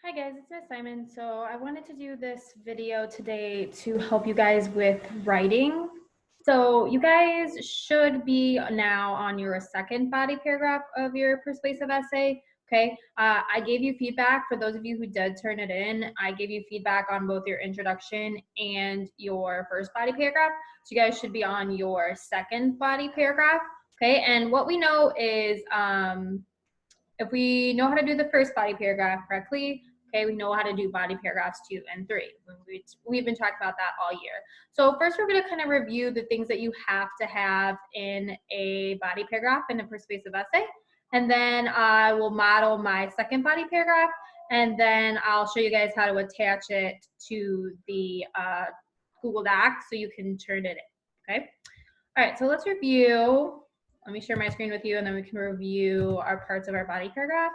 Hi guys, it's Miss Simon. So I wanted to do this video today to help you guys with writing. So you guys should be now on your second body paragraph of your persuasive essay. Okay, I gave you feedback for those of you who did turn it in. I gave you feedback on both your introduction and your first body paragraph. So you guys should be on your second body paragraph. Okay, and what we know is if we know how to do the first body paragraph correctly, okay, we know how to do body paragraphs 2 and 3. We've been talking about that all year. So first we're going to kind of review the things that you have to have in a body paragraph in a persuasive essay. And then I will model my second body paragraph, and then I'll show you guys how to attach it to the Google Doc so you can turn it in, okay? All right, so let's review. Let me share my screen with you, and then we can review our parts of our body paragraph.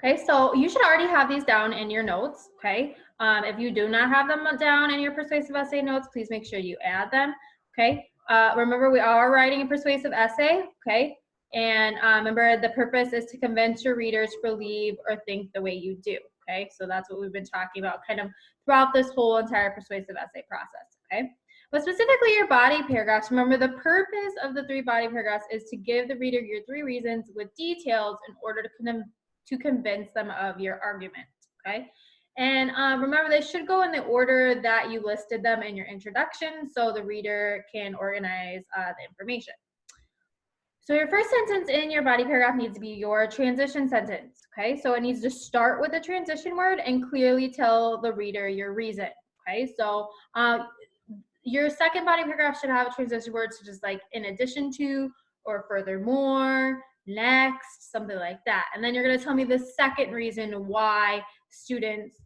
Okay, so you should already have these down in your notes, okay? If you do not have them down in your persuasive essay notes, please make sure you add them, okay? Remember, we are writing a persuasive essay, okay? And remember, the purpose is to convince your readers to believe or think the way you do, okay? So that's what we've been talking about kind of throughout this whole entire persuasive essay process, okay? But specifically your body paragraphs, remember the purpose of the 3 body paragraphs is to give the reader your 3 reasons with details in order to convince them of your argument, okay? And remember, they should go in the order that you listed them in your introduction so the reader can organize the information. So your first sentence in your body paragraph needs to be your transition sentence, okay? So it needs to start with a transition word and clearly tell the reader your reason, okay? So your second body paragraph should have a transition word such as like in addition to or furthermore, next, something like that. And then you're going to tell me the second reason why students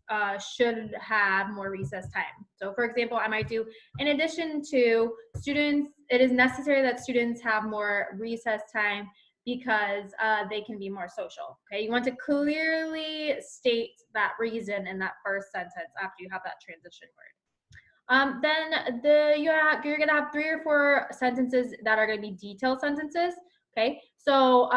should have more recess time. So for example, I might do, in addition to students, it is necessary that students have more recess time because they can be more social. Okay, you want to clearly state that reason in that first sentence after you have that transition word. Then you're gonna have 3 or 4 sentences that are gonna be detailed sentences. Okay, so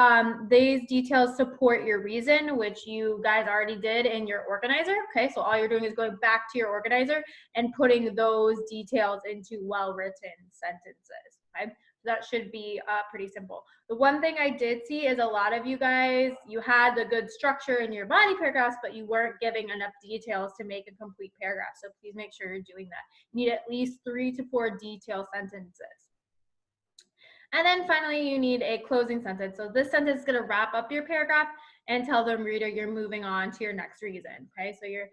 these details support your reason, which you guys already did in your organizer. Okay, so all you're doing is going back to your organizer and putting those details into well-written sentences. Okay, that should be pretty simple. The one thing I did see is a lot of you guys, you had the good structure in your body paragraphs, but you weren't giving enough details to make a complete paragraph. So please make sure you're doing that. You need at least 3 to 4 detailed sentences. And then finally, you need a closing sentence. So this sentence is going to wrap up your paragraph and tell the reader you're moving on to your next reason. Okay, so you're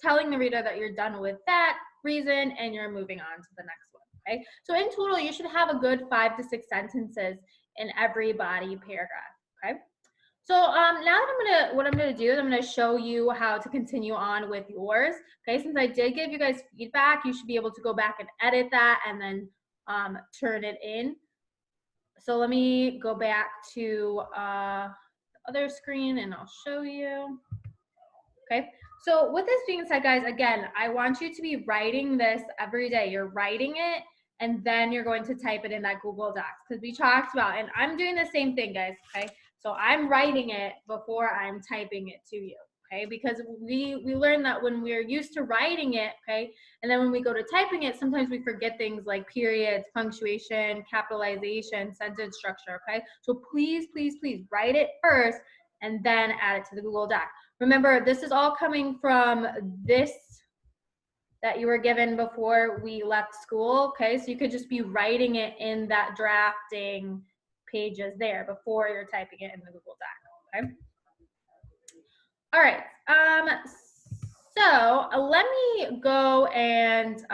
telling the reader that you're done with that reason and you're moving on to the next one. Okay, so in total, you should have a good 5 to 6 sentences in every body paragraph. Okay. So now that what I'm gonna do is I'm gonna show you how to continue on with yours. Okay, since I did give you guys feedback, you should be able to go back and edit that and then turn it in. So let me go back to the other screen and I'll show you. Okay, so with this being said, guys, again, I want you to be writing this every day. You're writing it and then you're going to type it in that Google Docs because we talked about, and I'm doing the same thing, guys, okay? So I'm writing it before I'm typing it to you, okay? Because we learned that when we're used to writing it, okay, and then when we go to typing it, sometimes we forget things like periods, punctuation, capitalization, sentence structure, okay? So please, please, please write it first and then add it to the Google Doc. Remember, this is all coming from this that you were given before we left school, okay? So you could just be writing it in that drafting pages there before you're typing it in the Google Doc, okay? All right, so let me go and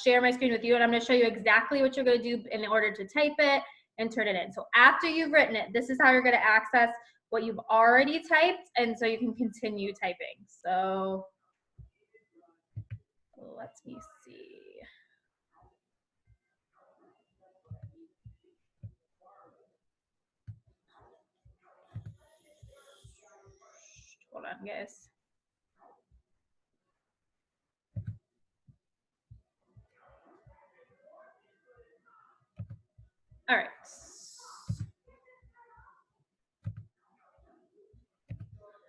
share my screen with you, and I'm gonna show you exactly what you're gonna do in order to type it and turn it in. So after you've written it, this is how you're gonna access what you've already typed, and so you can continue typing. So let me see. Hold on, guys. All right.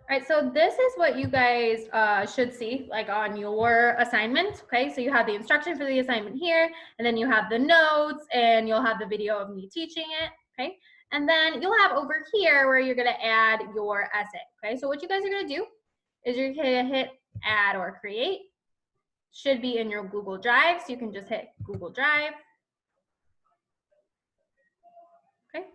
All right, so this is what you guys should see like on your assignment, okay? So you have the instruction for the assignment here, and then you have the notes, and you'll have the video of me teaching it, okay? And then you'll have over here where you're gonna add your essay, okay? So what you guys are gonna do is you're gonna hit add or create. Should be in your Google Drive, so you can just hit Google Drive. Okay.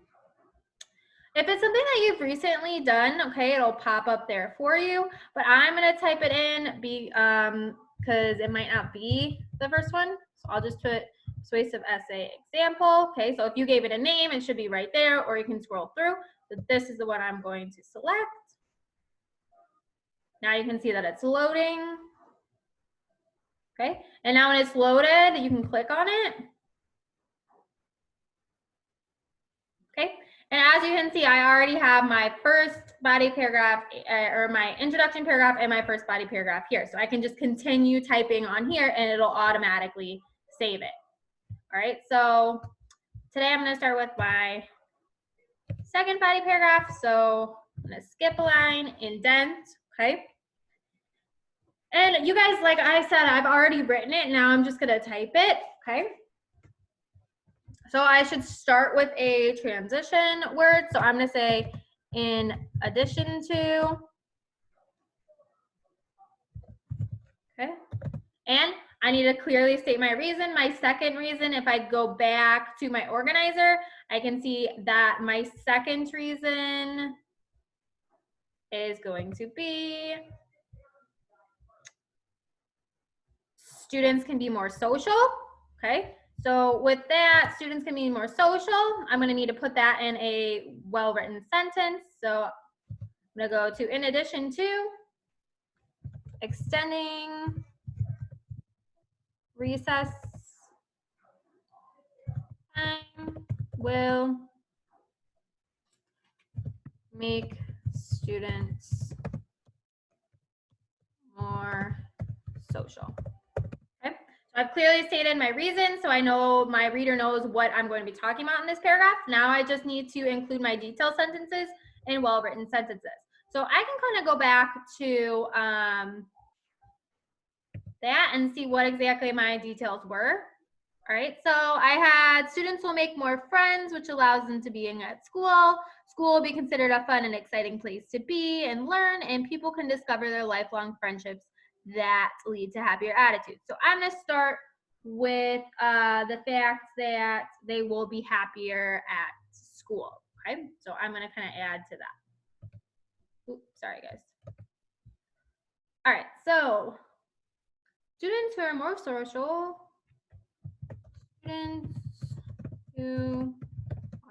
If it's something that you've recently done, okay, it'll pop up there for you, but I'm gonna type it in because it might not be the first one. So I'll just put persuasive essay example. Okay, so if you gave it a name, it should be right there, or you can scroll through. So this is the one I'm going to select. Now you can see that it's loading. Okay, and now when it's loaded, you can click on it. Okay, and as you can see, I already have my first body paragraph or my introduction paragraph and my first body paragraph here. So I can just continue typing on here and it'll automatically save it. All right, so today I'm gonna start with my second body paragraph. So I'm gonna skip a line, indent, okay? And you guys, like I said, I've already written it. Now I'm just gonna type it, okay? So I should start with a transition word. So I'm gonna say in addition to, okay? And I need to clearly state my reason. My second reason, if I go back to my organizer, I can see that my second reason is going to be students can be more social, okay? So with that, students can be more social. I'm gonna need to put that in a well-written sentence. So I'm gonna go to in addition to, extending recess time will make students more social. Okay, so I've clearly stated my reason, so I know my reader knows what I'm going to be talking about in this paragraph. Now I just need to include my detailed sentences in well-written sentences. So I can kind of go back to that and see what exactly my details were. All right, so I had students will make more friends, which allows them to be in at school. School will be considered a fun and exciting place to be and learn, and people can discover their lifelong friendships that lead to happier attitudes. So I'm gonna start with the fact that they will be happier at school, okay? So I'm gonna kind of add to that. Oops, sorry guys. All right, so students who are more social, students who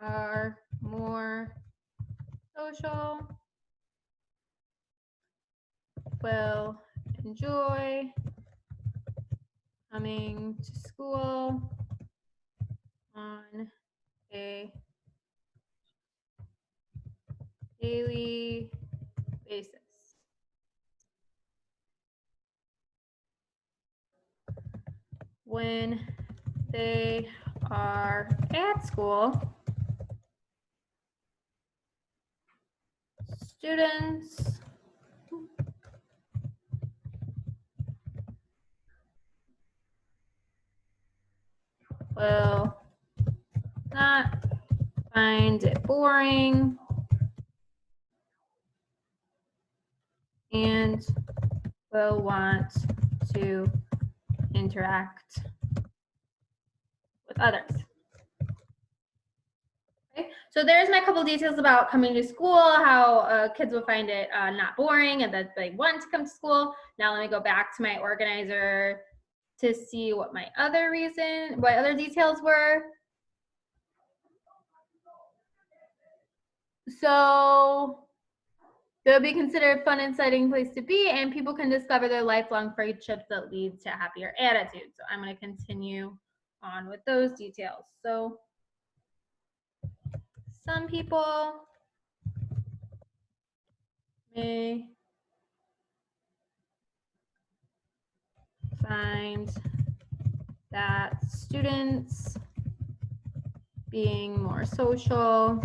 are more social will enjoy coming to school on a daily basis. When they are at school, students will not find it boring and will want to interact with others. Okay, so there's my couple details about coming to school, how kids will find it not boring and that they want to come to school. Now let me go back to my organizer to see what my other details were. So they'll be considered a fun and exciting place to be, and people can discover their lifelong friendships that lead to happier attitudes. So I'm going to continue on with those details. So some people may find that students being more social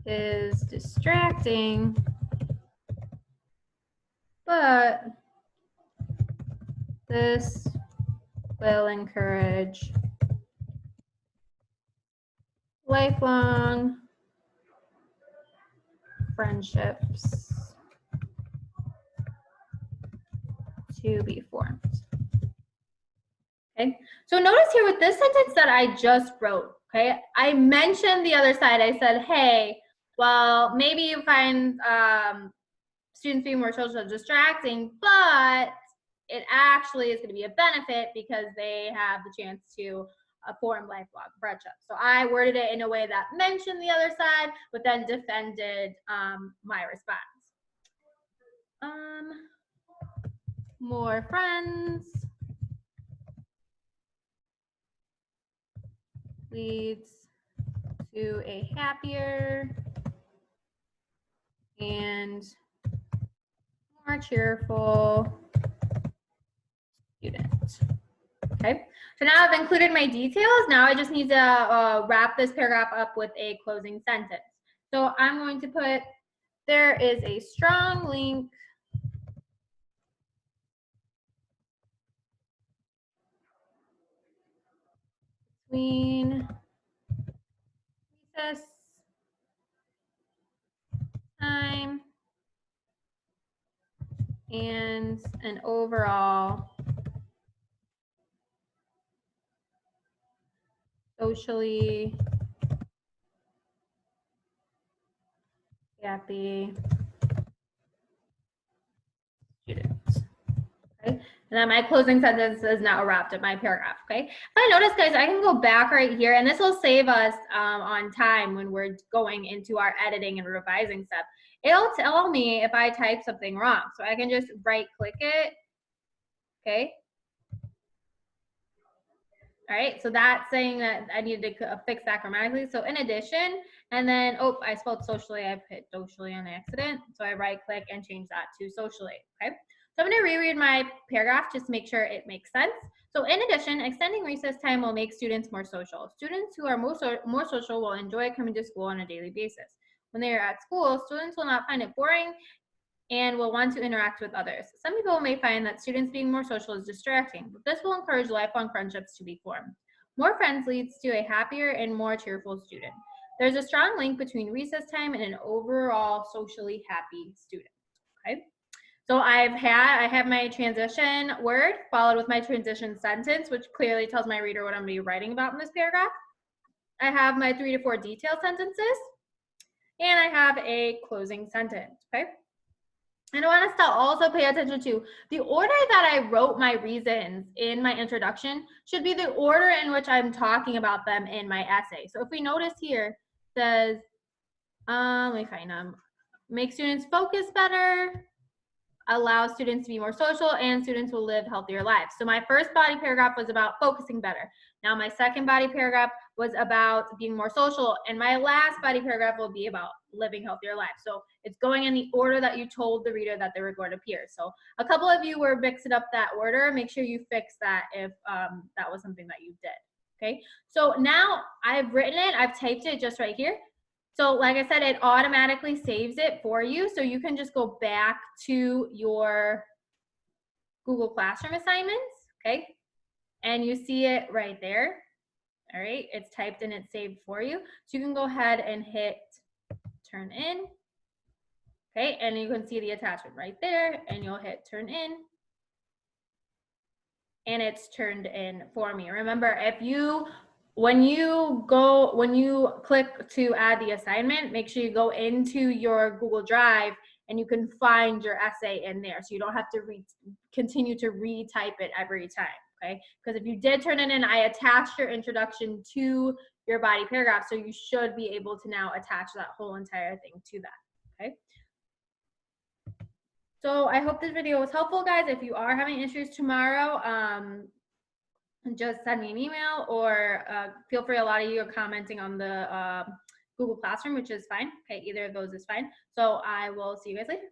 is distracting, but this will encourage lifelong friendships to be formed. Okay, so notice here with this sentence that I just wrote, okay, I mentioned the other side. I said, hey, well, maybe you find students being more social distracting, but it actually is going to be a benefit because they have the chance to form lifelong friendships. So I worded it in a way that mentioned the other side, but then defended my response. More friends leads to a happier and more cheerful student. Okay, so now I've included my details. Now I just need to wrap this paragraph up with a closing sentence. So I'm going to put, there is a strong link between recess time and an overall socially happy student. Okay, and then my closing sentence is now wrapped up my paragraph. Okay, if I notice, guys, I can go back right here, and this will save us on time when we're going into our editing and revising step. It'll tell me if I type something wrong, so I can just right click it. Okay, all right, so that's saying that I needed to fix that grammatically. So in addition, and then, oh, I spelled socially, I put socially on accident. So I right click and change that to socially, okay? So I'm gonna reread my paragraph just to make sure it makes sense. So in addition, extending recess time will make students more social. Students who are more social will enjoy coming to school on a daily basis. When they are at school, students will not find it boring and will want to interact with others. Some people may find that students being more social is distracting, but this will encourage lifelong friendships to be formed. More friends leads to a happier and more cheerful student. There's a strong link between recess time and an overall socially happy student. Okay. So I have my transition word followed with my transition sentence, which clearly tells my reader what I'm going to be writing about in this paragraph. I have my 3 to 4 detailed sentences, and I have a closing sentence. Okay. And I want us to also pay attention to the order that I wrote my reasons in my introduction should be the order in which I'm talking about them in my essay. So if we notice here, it says, let me find them. Make students focus better, allow students to be more social, and students will live healthier lives. So my first body paragraph was about focusing better. Now my second body paragraph was about being more social, and my last body paragraph will be about living healthier lives. So it's going in the order that you told the reader that they were going to appear. So a couple of you were mixing up that order. Make sure you fix that if that was something that you did. Okay, so now I've written it, I've typed it just right here. So like I said, it automatically saves it for you. So you can just go back to your Google Classroom assignments, okay? And you see it right there. All right, it's typed and it's saved for you. So you can go ahead and hit turn in. Okay, and you can see the attachment right there, and you'll hit turn in. And it's turned in for me. Remember, when you click to add the assignment, make sure you go into your Google Drive and you can find your essay in there. So you don't have to continue to retype it every time, okay? Because if you did turn it in, I attached your introduction to your body paragraph. So you should be able to now attach that whole entire thing to that, okay? So I hope this video was helpful, guys. If you are having issues tomorrow, just send me an email, or feel free. A lot of you are commenting on the Google Classroom, which is fine. Okay, either of those is fine. So I will see you guys later.